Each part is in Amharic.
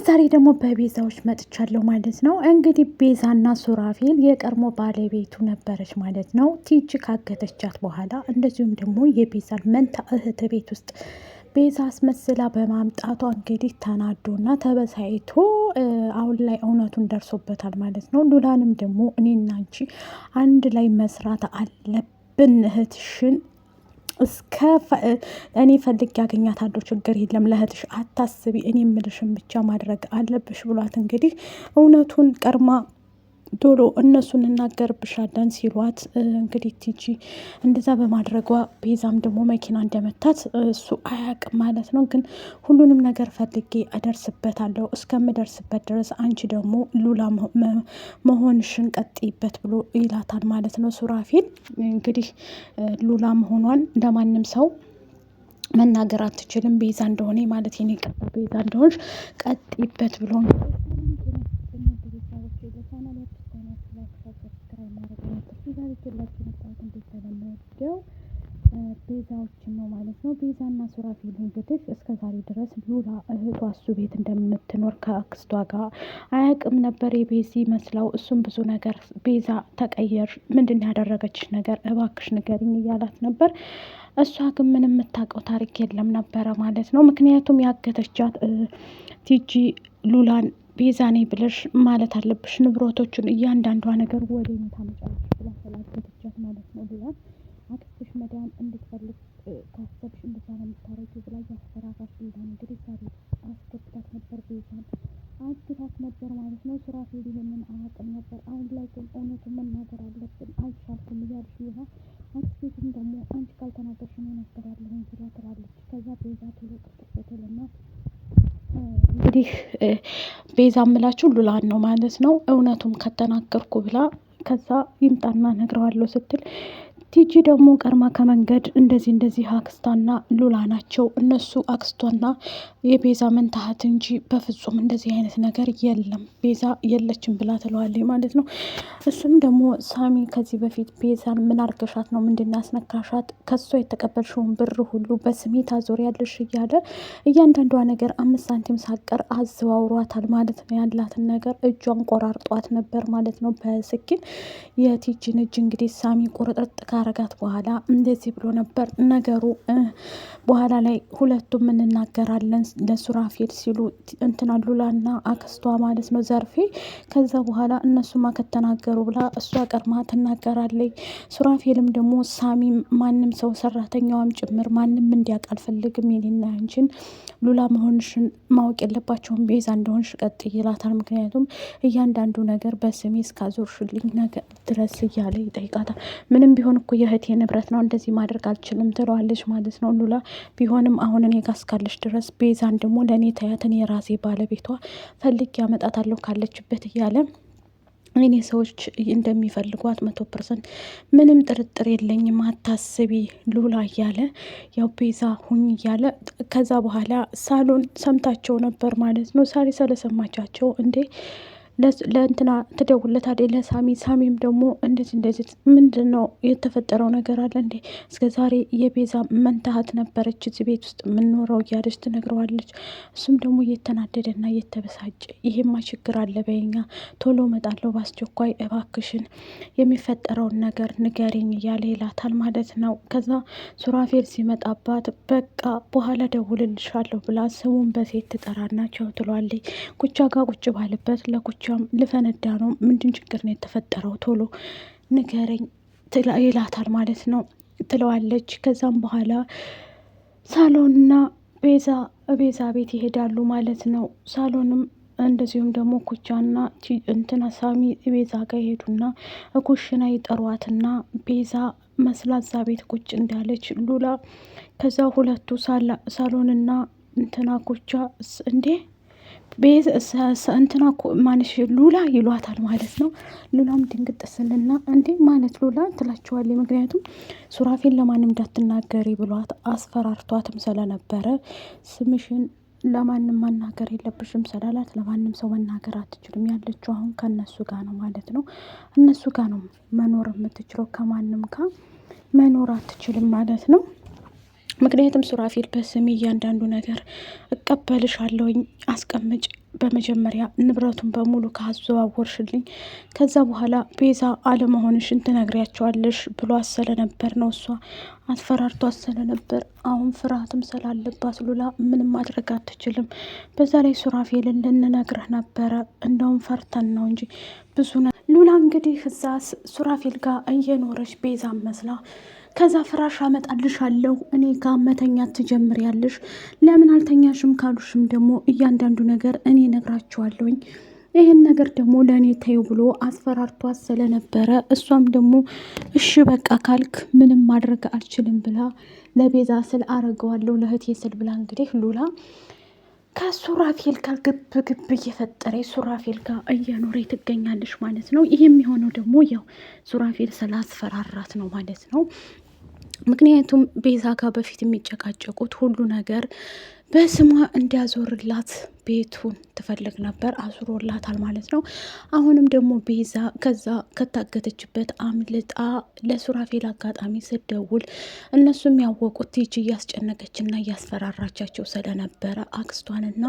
ዛሬ ደግሞ በቤዛዎች መጥቻለሁ ማለት ነው። እንግዲህ ቤዛና ሱራፌል የቀድሞ ባለቤቱ ነበረች ማለት ነው። ቲጂ ካገተቻት በኋላ እንደዚሁም ደግሞ የቤዛን መንታ እህት ቤት ውስጥ ቤዛ አስመስላ በማምጣቷ እንግዲህ ተናዶና ተበሳይቶ አሁን ላይ እውነቱን ደርሶበታል ማለት ነው። ሉላንም ደግሞ እኔና አንቺ አንድ ላይ መስራት አለብን እህትሽን እስከ እኔ ፈልግ ያገኛታለሁ፣ ችግር የለም ለእህትሽ አታስቢ፣ እኔ የምልሽን ብቻ ማድረግ አለብሽ ብሏት እንግዲህ እውነቱን ቀርማ ቶሎ እነሱን እናገርብሻለን ሲሏት እንግዲህ ቲጂ እንደዛ በማድረጓ ቤዛም ደግሞ መኪና እንደመታት እሱ አያውቅም ማለት ነው። ግን ሁሉንም ነገር ፈልጌ አደርስበታለሁ፣ እስከምደርስበት ድረስ አንቺ ደግሞ ሉላ መሆንሽን ቀጥይበት ብሎ ይላታል ማለት ነው። ሱራፌል እንግዲህ ሉላ መሆኗን ለማንም ሰው መናገር አትችልም፣ ቤዛ እንደሆነ ማለት የኔ ቤዛ እንደሆንሽ ቀጥይበት ብሎ ቤዛዎችን ነው ማለት ነው። ቤዛና ሱራፌል እንግዲህ እስከ ዛሬ ድረስ ሉላ እህቷ እሱ ቤት እንደምትኖር ከአክስቷ ጋር አያውቅም ነበር። የቤዚ መስለው እሱም ብዙ ነገር ቤዛ ተቀየር፣ ምንድን ያደረገችሽ ነገር እባክሽ ንገሪኝ እያላት ነበር። እሷ ግን ምንም የምታውቀው ታሪክ የለም ነበረ ማለት ነው። ምክንያቱም ያገተቻት ቲጂ ሉላን ቤዛ ነኝ ብለሽ ማለት አለብሽ፣ ንብረቶቹን እያንዳንዷ ነገር ወደ እኔ ታመጫለሽ ብላ ስላገተቻት ማለት ነው። ሉላን አክስትሽ መዳን እንድትፈልግ ካሰብሽ እንደዛ ነው የምታረጊው ብላ ያስፈራራሽ ሉላን እንግዲህ ዛሬ አስገብታት ነበር፣ ቤዛን አግታት ነበር ማለት ነው። ሱራፌል ይሄንን አያውቅም ነበር። አሁን ላይ ግን እውነቱን መናገር አለብን አልቻልኩም እያልሽ ይሆናል። አክስቴትም ደግሞ አንቺ ካልተናገርሽ ምን ያስገባለሁ እንግዲህ ትላለች። ከዛ ቤዛ ቶሎ ቅርጥበትልና እንግዲህ ቤዛ ምላችሁ ሉላን ነው ማለት ነው። እውነቱም ከተናገርኩ ብላ ከዛ ይምጣና ነግረዋለሁ ስትል ቲጂ ደግሞ ቀርማ ከመንገድ እንደዚህ አክስቷና ሉላ ናቸው እነሱ አክስቷና የቤዛ መንታሃት እንጂ በፍጹም እንደዚህ አይነት ነገር የለም፣ ቤዛ የለችም ብላ ትለዋለች ማለት ነው። እሱም ደግሞ ሳሚ ከዚህ በፊት ቤዛን ምን አርገሻት ነው፣ ምንድን ያስነካሻት፣ ከሷ የተቀበልሽውን ብር ሁሉ በስሜ ታዞሪያለሽ እያለ እያንዳንዷ ነገር 5 ሳንቲም ሳቀር አዘዋውሯታል ማለት ነው። ያላትን ነገር እጇን ቆራርጧት ነበር ማለት ነው በስኪን። የቲጂን እጅ እንግዲህ ሳሚ ቁርጥርጥ ካረጋት በኋላ እንደዚህ ብሎ ነበር ነገሩ። በኋላ ላይ ሁለቱም እንናገራለን ለሱራፌል ሲሉ እንትና ሉላና አክስቷ ማለት ነው ዘርፌ። ከዛ በኋላ እነሱማ ከተናገሩ ብላ እሷ ቀርማ ትናገራለች። ሱራፌልም ደግሞ ሳሚም ማንም ሰው ሰራተኛዋም ጭምር ማንም እንዲያውቅ አልፈልግም፣ የኔና አንቺን ሉላ መሆንሽን ማወቅ የለባቸውም፣ ቤዛ እንደሆንሽ ቀጥይ ይላታል። ምክንያቱም እያንዳንዱ ነገር በስሜ እስካዞርሽልኝ ነገር ድረስ እያለ ይጠይቃታል። ምንም ቢሆን እኮ የእህቴ ንብረት ነው፣ እንደዚህ ማድረግ አልችልም ትለዋለች ማለት ነው ሉላ። ቢሆንም አሁን እኔ ጋር እስካለች ድረስ ቤዛን ደግሞ ለእኔ ተያትን፣ የራሴ ባለቤቷ ፈልጌ ያመጣታለሁ ካለችበት እያለ እኔ ሰዎች እንደሚፈልጓት 100% ምንም ጥርጥር የለኝም፣ አታስቢ ሉላ እያለ ያው ቤዛ ሁኝ እያለ ከዛ በኋላ ሳሎን ሰምታቸው ነበር ማለት ነው። ሳሪ ስለሰማቻቸው እንዴ ለእንትና ትደውለት አይደል ለሳሚ። ሳሚም ደግሞ እንደዚህ ምንድን ነው የተፈጠረው ነገር አለ እንዴ? እስከ ዛሬ የቤዛ መንታሃት ነበረች እዚህ ቤት ውስጥ የምንኖረው እያለች ትነግረዋለች። እሱም ደግሞ እየተናደደና እየተበሳጨ ይሄማ ችግር አለ በይኛ፣ ቶሎ እመጣለሁ በአስቸኳይ እባክሽን የሚፈጠረውን ነገር ንገሪኝ እያለ ይላታል ማለት ነው። ከዛ ሱራፌል ሲመጣባት በቃ በኋላ ደውልልሻለሁ ብላ ስሙን በሴት ትጠራናቸው ትሏለች። ኩቻ ጋር ቁጭ ባለበት ለኩቻም ልፈነዳ ነው፣ ምንድን ችግር ነው የተፈጠረው ቶሎ ንገረኝ ይላታል ማለት ነው ትለዋለች። ከዛም በኋላ ሳሎንና ቤዛ ቤት ይሄዳሉ ማለት ነው። ሳሎንም እንደዚሁም ደግሞ ኩቻና እንትና ሳሚ ቤዛ ጋር ይሄዱና ኩሽና ይጠሯትና ቤዛ መስላዛ ቤት ቁጭ እንዳለች ሉላ። ከዛ ሁለቱ ሳሎንና እንትና ኩቻ እንዴ እንትና ማንሽ ሉላ ይሏታል ማለት ነው። ሉላም ድንግጥ ስልና እንዴ ማለት ሉላ ትላቸዋለች። ምክንያቱም ሱራፌል ለማንም እንዳትናገሪ ብሏት አስፈራርቷትም ስለነበረ ስምሽን ለማንም መናገር የለብሽም ስላላት ለማንም ሰው መናገር አትችልም፣ ያለችው አሁን ከነሱ ጋር ነው ማለት ነው። እነሱ ጋር ነው መኖር የምትችለው፣ ከማንም ጋር መኖር አትችልም ማለት ነው። ምክንያቱም ሱራፌል በስሜ እያንዳንዱ ነገር እቀበልሻለሁኝ አስቀምጭ በመጀመሪያ ንብረቱን በሙሉ ካዘዋወርሽልኝ ከዛ በኋላ ቤዛ አለመሆንሽን ትነግሪያቸዋለሽ ብሎ ስለነበር ነው። እሷ አስፈራርቶ ስለነበር አሁን ፍርሃትም ስላለባት ሉላ ምንም ማድረግ አትችልም። በዛ ላይ ሱራፌልን ልንነግርህ ነበረ እንደውም ፈርተን ነው እንጂ ብዙ ሉላ እንግዲህ እዛ ሱራፌል ጋር እየኖረች ቤዛ መስላ ከዛ ፍራሽ አመጣልሻለሁ እኔ ጋር መተኛት ትጀምሪያለሽ፣ ለምን አልተኛሽም ካሉሽም ደግሞ እያንዳንዱ ነገር እኔ ነግራቸዋለሁኝ፣ ይህን ነገር ደግሞ ለእኔ ተዩ ብሎ አስፈራርቷት ስለነበረ እሷም ደግሞ እሺ በቃ ካልክ ምንም ማድረግ አልችልም ብላ ለቤዛ ስል አረገዋለሁ ለእህቴ ስል ብላ እንግዲህ ሉላ ከሱራፌል ጋር ግብ ግብ እየፈጠረ ሱራፌል ጋር እየኖረ ትገኛለች ማለት ነው። ይህ የሚሆነው ደግሞ ያው ሱራፌል ስላስፈራራት ነው ማለት ነው። ምክንያቱም ቤዛ ጋር በፊት የሚጨቃጨቁት ሁሉ ነገር በስሟ እንዲያዞርላት ቤቱን ትፈልግ ነበር፣ አዙሮላታል ማለት ነው። አሁንም ደግሞ ቤዛ ከዛ ከታገተችበት አምልጣ ለሱራፌል አጋጣሚ ስደውል እነሱም ያወቁት ቲጂ እያስጨነቀችና እያስፈራራቻቸው ስለነበረ አክስቷንና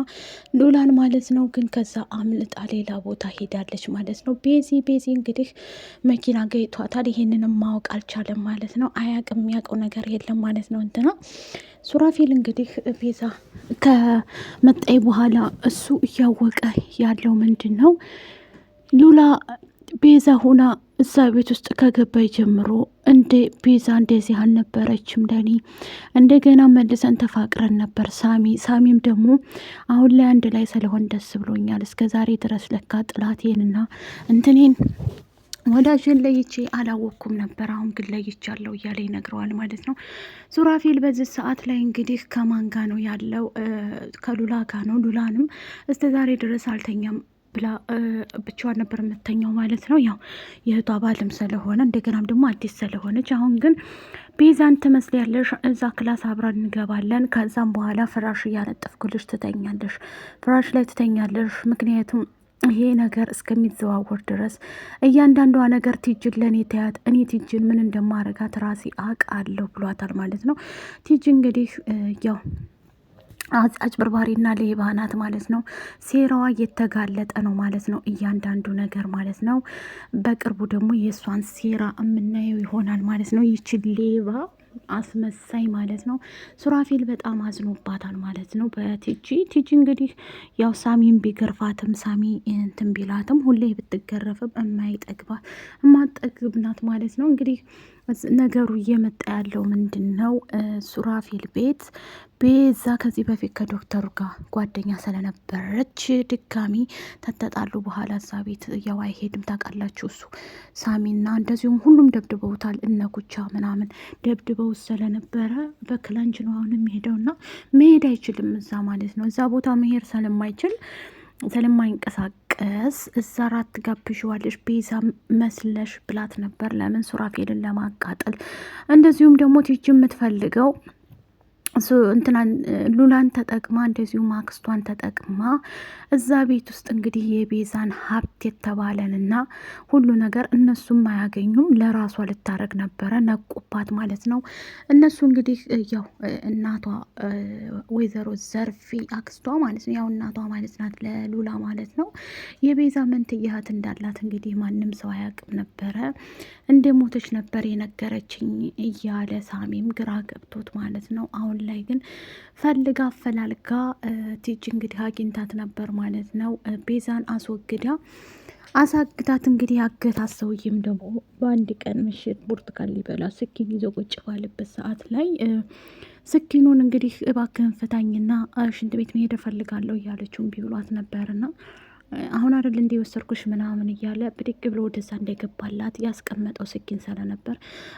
ሉላን ማለት ነው። ግን ከዛ አምልጣ ሌላ ቦታ ሄዳለች ማለት ነው። ቤዚ እንግዲህ መኪና ገይቷታል። ይሄንንም ማወቅ አልቻለም ማለት ነው። አያቅም፣ የሚያውቀው ነገር የለም ማለት ነው። እንትና ሱራፌል እንግዲህ ቤዛ ከመጣይ በኋላ እሱ እያወቀ ያለው ምንድን ነው ሉላ ቤዛ ሁና እዛ ቤት ውስጥ ከገባይ ጀምሮ እንደ ቤዛ እንደዚህ አልነበረችም ለኔ፣ እንደገና መልሰን ተፋቅረን ነበር ሳሚም ደግሞ አሁን ላይ አንድ ላይ ስለሆን ደስ ብሎኛል፣ እስከ ዛሬ ድረስ ለካ ጥላቴንና እንትኔን ወዳጅን ለይቼ አላወቅኩም ነበር፣ አሁን ግን ለይቻለሁ እያለ ይነግረዋል ማለት ነው። ሱራፌል በዚህ ሰዓት ላይ እንግዲህ ከማን ጋ ነው ያለው? ከሉላ ጋ ነው። ሉላንም እስከ ዛሬ ድረስ አልተኛም ብላ ብቻዋን ነበር የምተኛው ማለት ነው። ያው የእህቷ ባልም ስለሆነ እንደገናም ደግሞ አዲስ ስለሆነች፣ አሁን ግን ቤዛን ትመስያለሽ፣ እዛ ክላስ አብረን እንገባለን፣ ከዛም በኋላ ፍራሽ እያነጠፍኩልሽ ትተኛለሽ፣ ፍራሽ ላይ ትተኛለሽ፣ ምክንያቱም ይሄ ነገር እስከሚዘዋወር ድረስ እያንዳንዷ ነገር ቲጅን ለእኔ ተያት፣ እኔ ቲጅን ምን እንደማረጋት ራሴ አውቃለሁ ብሏታል ማለት ነው። ቲጅ እንግዲህ ያው አጭበርባሪና ሌባ ናት ማለት ነው። ሴራዋ እየተጋለጠ ነው ማለት ነው፣ እያንዳንዱ ነገር ማለት ነው። በቅርቡ ደግሞ የእሷን ሴራ የምናየው ይሆናል ማለት ነው። ይቺ ሌባ አስመሳይ ማለት ነው። ሱራፌል በጣም አዝኖባታል ማለት ነው በቲጂ እንግዲህ ያው ሳሚን ቢገርፋትም ሳሚ እንትን ቢላትም ሁሌ ብትገረፍም የማጠግብ ናት ማለት ነው። እንግዲህ ነገሩ እየመጣ ያለው ምንድን ነው? ሱራፌል ቤት ቤዛ ከዚህ በፊት ከዶክተሩ ጋር ጓደኛ ስለነበረች ድጋሚ ተተጣሉ በኋላ እዛ ቤት ያው አይሄድም ታውቃላችሁ። እሱ ሳሚና እንደዚሁም ሁሉም ደብድበውታል። እነኩቻ ምናምን ደብድበው ስለነበረ በክላንጅ ነው አሁን የሚሄደውና መሄድ አይችልም እዛ ማለት ነው። እዛ ቦታ መሄድ ስለማይንቀሳቀስ እዛ ራት ጋብዥዋለሽ ቤዛ መስለሽ ብላት ነበር። ለምን ሱራፌልን ለማቃጠል እንደዚሁም ደግሞ ቲጂ የምትፈልገው እንትናን ሉላን ተጠቅማ እንደዚሁም አክስቷን ተጠቅማ እዛ ቤት ውስጥ እንግዲህ የቤዛን ሀብት የተባለንና ሁሉ ነገር እነሱም አያገኙም ለራሷ ልታረግ ነበረ። ነቁባት ማለት ነው። እነሱ እንግዲህ ያው እናቷ ወይዘሮ ዘርፌ አክስቷ ማለት ነው፣ ያው እናቷ ማለት ናት ለሉላ ማለት ነው። የቤዛ መንትያ እህት እንዳላት እንግዲህ ማንም ሰው አያውቅም ነበረ። እንደ ሞተች ነበር የነገረችኝ እያለ ሳሚም ግራ ገብቶት ማለት ነው። አሁን ላይ ግን ፈልጋ አፈላልጋ ቲጂ እንግዲህ አግኝታት ነበር ማለት ነው። ቤዛን አሳግታት እንግዲህ ያገታት ሰውዬም ደግሞ በአንድ ቀን ምሽት ብርቱካን ሊበላ ስኪን ይዞ ቁጭ ባለበት ሰዓት ላይ ስኪኑን እንግዲህ እባክህን ፍታኝና ሽንት ቤት መሄድ እፈልጋለሁ እያለችው እምቢ ብሏት ነበርና አሁን አይደል እንደ ወሰድኩሽ ምናምን እያለ ብድግ ብሎ ወደዛ እንደገባላት ያስቀመጠው ስኪን ስለነበር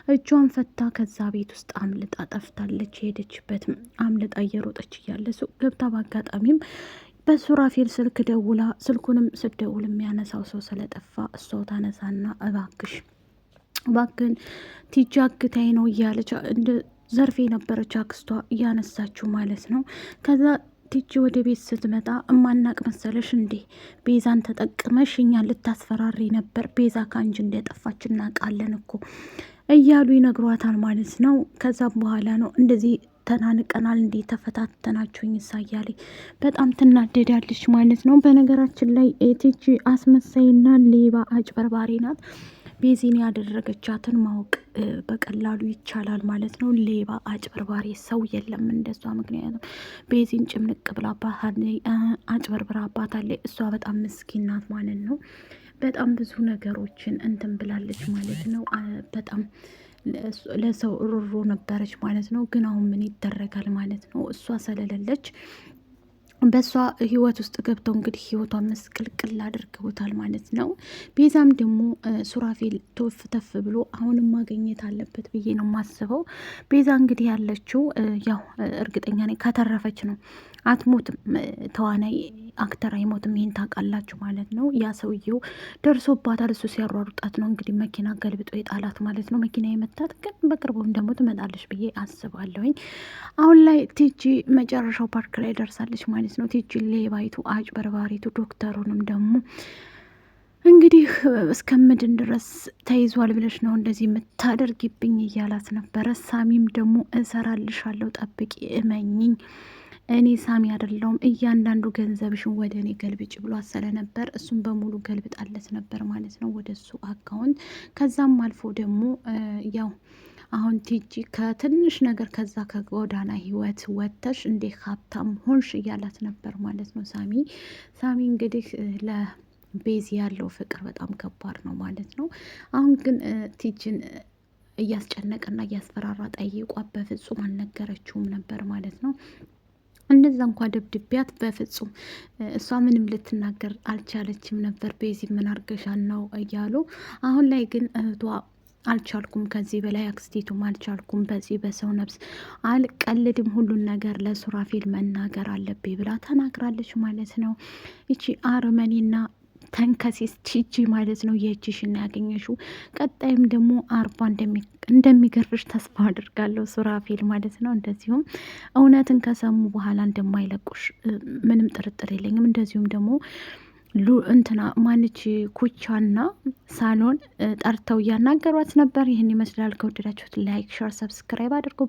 እጇን ፈታ ከዛ ቤት ውስጥ አምልጣ ጠፍታለች። የሄደችበት አምልጣ እየሮጠች እያለ ሱቅ ገብታ በአጋጣሚም በሱራፌል ስልክ ደውላ ስልኩንም ስደውል የሚያነሳው ሰው ስለጠፋ እሷው ታነሳና እባክን ቲጂ አግታኝ ነው እያለች እንደ ዘርፌ ነበረች አክስቷ እያነሳችው ማለት ነው። ከዛ ቲጂ ወደ ቤት ስትመጣ እማናቅ መሰለሽ እንዴ ቤዛን ተጠቅመሽ እኛን ልታስፈራሪ ነበር፣ ቤዛ ከአንቺ እንደጠፋች እናውቃለን እኮ እያሉ ይነግሯታል ማለት ነው። ከዛም በኋላ ነው እንደዚህ ተናንቀናል እንዴ ተፈታተናችሁኝ እያለች በጣም ትናደዳለች ማለት ነው። በነገራችን ላይ ቲጂ አስመሳይና ሌባ አጭበርባሪ ናት። ቤዚን ያደረገቻትን ማወቅ በቀላሉ ይቻላል ማለት ነው። ሌባ አጭበርባሪ ሰው የለም እንደሷ። ምክንያቱም ቤዚን ጭምልቅ ብላባታለች፣ አጭበርብራባታለች። እሷ በጣም ምስኪን ናት ማለት ነው። በጣም ብዙ ነገሮችን እንትን ብላለች ማለት ነው። በጣም ለሰው ሩሩ ነበረች ማለት ነው። ግን አሁን ምን ይደረጋል ማለት ነው። እሷ ስለሌለች በእሷ ህይወት ውስጥ ገብተው እንግዲህ ህይወቷን መስቅልቅል አድርገውታል ማለት ነው። ቤዛም ደግሞ ሱራፌል ቶፍ ተፍ ብሎ አሁንም ማግኘት አለበት ብዬ ነው የማስበው። ቤዛ እንግዲህ ያለችው ያው እርግጠኛ ነኝ ከተረፈች ነው። አትሞትም። ተዋናይ አክተር አይሞትም። ይሄን ታውቃላችሁ ማለት ነው። ያ ሰውየው ደርሶባታል። እሱ ሲያሯሩጣት ነው እንግዲህ መኪና ገልብጦ የጣላት ማለት ነው። መኪና የመታት ግን በቅርቡም ደግሞ ትመጣለች ብዬ አስባለሁኝ። አሁን ላይ ቲጂ መጨረሻው ፓርክ ላይ ደርሳለች ማለት ነው። ቲጂ ሌባይቱ፣ አጭበርባሪቱ ዶክተሩንም ደግሞ እንግዲህ እስከምድን ድረስ ተይዟል ብለሽ ነው እንደዚህ የምታደርጊብኝ እያላት ነበረ። ሳሚም ደግሞ እሰራልሻለሁ፣ ጠብቂ፣ እመኝኝ፣ እኔ ሳሚ አይደለሁም፣ እያንዳንዱ ገንዘብሽን ወደ እኔ ገልብጭ ብሏት ስለነበር እሱም በሙሉ ገልብጣለት ነበር ማለት ነው ወደ እሱ አካውንት። ከዛም አልፎ ደግሞ ያው አሁን ቲጂ ከትንሽ ነገር ከዛ ከጎዳና ህይወት ወጥተሽ እንዴ ሀብታም ሆንሽ እያላት ነበር ማለት ነው ሳሚ እንግዲህ ለቤዚ ያለው ፍቅር በጣም ከባድ ነው ማለት ነው። አሁን ግን ቲጂን እያስጨነቀና እያስፈራራ ጠይቋት በፍጹም አልነገረችውም ነበር ማለት ነው። እንደዛ እንኳ ደብድቢያት በፍጹም እሷ ምንም ልትናገር አልቻለችም ነበር። ቤዚ ምን አርገሻል ነው እያሉ። አሁን ላይ ግን እህቷ አልቻልኩም፣ ከዚህ በላይ አክስቴቱም አልቻልኩም፣ በዚህ በሰው ነብስ አልቀልድም፣ ሁሉን ነገር ለሱራፌል መናገር አለብኝ ብላ ተናግራለች ማለት ነው። ይቺ አርመኔና ተንከሴስ ቺጂ ማለት ነው። የእጅሽና ያገኘሽው ቀጣይም ደግሞ አርባ እንደሚገርፍሽ ተስፋ አድርጋለሁ ሱራፌል ማለት ነው። እንደዚሁም እውነትን ከሰሙ በኋላ እንደማይለቁሽ ምንም ጥርጥር የለኝም። እንደዚሁም ደግሞ እንትና ማንች ኩቻና ሳሎን ጠርተው እያናገሯት ነበር። ይህን ይመስላል። ከወደዳችሁት ላይክ፣ ሸር፣ ሰብስክራይብ አድርጉ።